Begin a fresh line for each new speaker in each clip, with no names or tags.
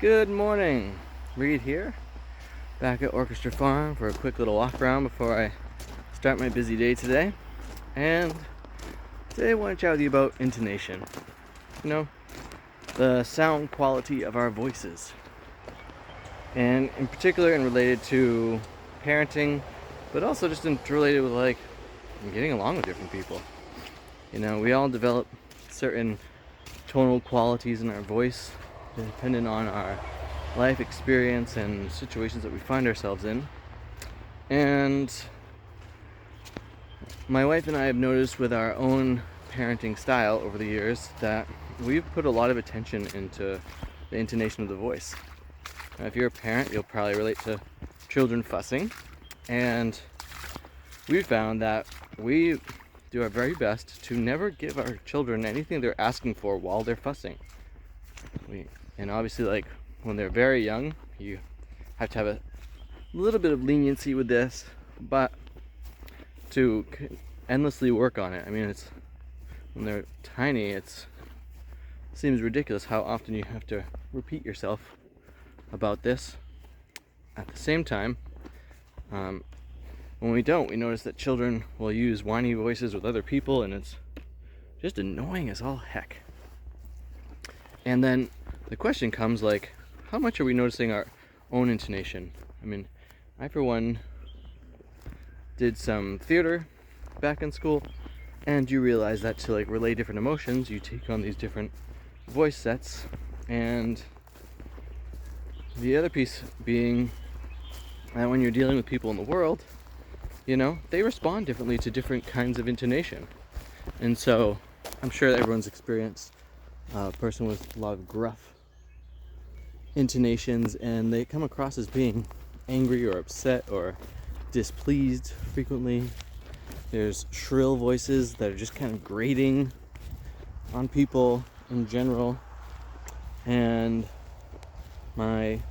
Good morning, Reed here, back at Orchestra Farm for a quick little walk around before I start my busy day today. And today I want to chat with you about intonation. You know, the sound quality of our voices. And in particular, and related to parenting, but also just related with getting along with different people. You know, we all develop certain tonal qualities in our voice depending on our life experience and situations that we find ourselves in. And my wife and I have noticed with our own parenting style over the years that we've put a lot of attention into the intonation of the voice. Now, if you're a parent, you'll probably relate to children fussing, and we found that we do our very best to never give our children anything they're asking for while they're fussing. And obviously, when they're very young, you have to have a little bit of leniency with this, but to endlessly work on it. I mean, it's when they're tiny, it seems ridiculous how often you have to repeat yourself about this. At the same time, when we don't, we notice that children will use whiny voices with other people, and it's just annoying as all heck. And then the question comes, how much are we noticing our own intonation? I mean, I for one did some theater back in school, and you realize that to relay different emotions, you take on these different voice sets. And the other piece being that when you're dealing with people in the world, they respond differently to different kinds of intonation. And so I'm sure that everyone's experienced a person with a lot of gruff intonations, and they come across as being angry or upset or displeased frequently. There's shrill voices that are just kind of grating on people in general. And my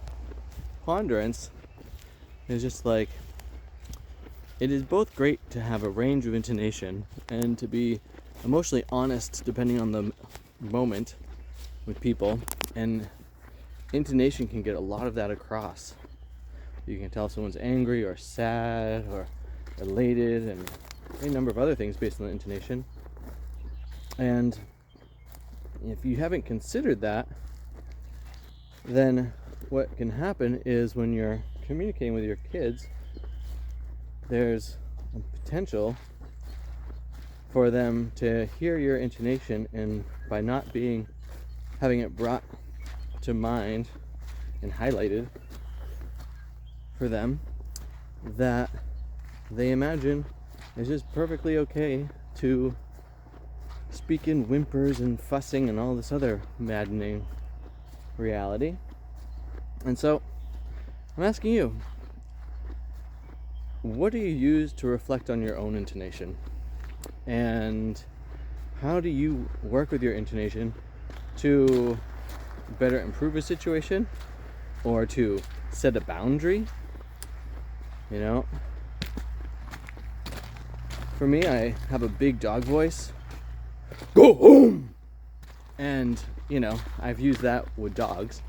ponderance is just it is both great to have a range of intonation and to be emotionally honest depending on the moment with people, and intonation can get a lot of that across. You can tell if someone's angry or sad or elated and a number of other things based on the intonation. And if you haven't considered that, then what can happen is when you're communicating with your kids, there's a potential for them to hear your intonation, and by not having it brought to mind and highlighted for them, that they imagine it's just perfectly okay to speak in whimpers and fussing and all this other maddening reality. And so I'm asking you, what do you use to reflect on your own intonation? And how do you work with your intonation to better improve a situation or to set a boundary? For me, I have a big dog voice. Go home! And, I've used that with dogs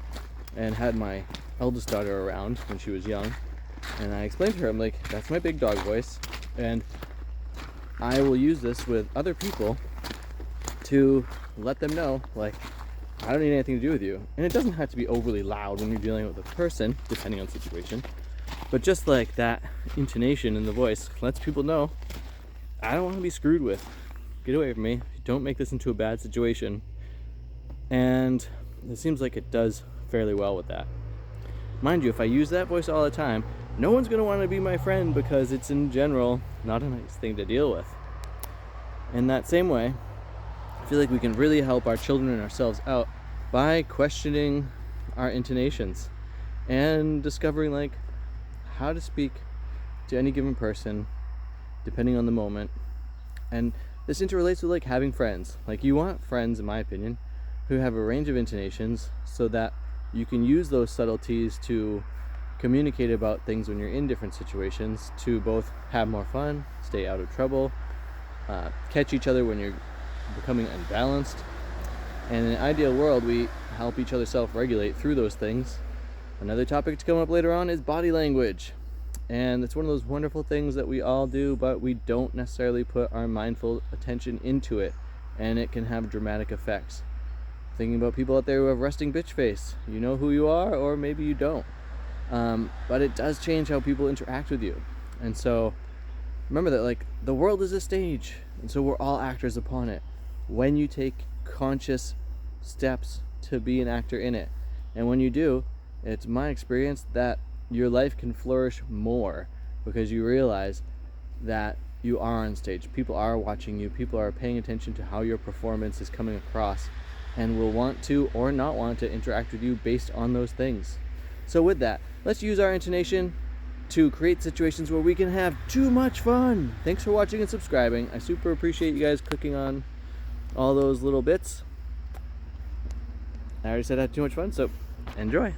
and had my eldest daughter around when she was young. And I explained to her, I'm like, that's my big dog voice. And I will use this with other people to let them know, I don't need anything to do with you. And it doesn't have to be overly loud when you're dealing with a person, depending on the situation. But just that intonation in the voice lets people know, I don't want to be screwed with. Get away from me. Don't make this into a bad situation. And it seems like it does fairly well with that. Mind you, if I use that voice all the time, no one's going to want to be my friend because it's in general not a nice thing to deal with. In that same way, I feel like we can really help our children and ourselves out by questioning our intonations and discovering how to speak to any given person depending on the moment. And this interrelates with having friends. You want friends, in my opinion, who have a range of intonations so that you can use those subtleties to communicate about things when you're in different situations, to both have more fun, stay out of trouble, catch each other when you're becoming unbalanced, And in an ideal world, we help each other self-regulate through those things. Another topic to come up later on is body language. And it's one of those wonderful things that we all do, but we don't necessarily put our mindful attention into it, and it can have dramatic effects. Thinking about people out there who have resting bitch face. You know who you are, or maybe you don't. But it does change how people interact with you. And so remember that, like, the world is a stage, and so we're all actors upon it. When you take conscious steps to be an actor in it, and when you do, it's my experience that your life can flourish more, because you realize that you are on stage. People are watching you. People are paying attention to how your performance is coming across, and will want to or not want to interact with you based on those things. So with that, let's use our intonation to create situations where we can have too much fun. Thanks for watching and subscribing. I super appreciate you guys clicking on all those little bits. I already said I had too much fun, so enjoy.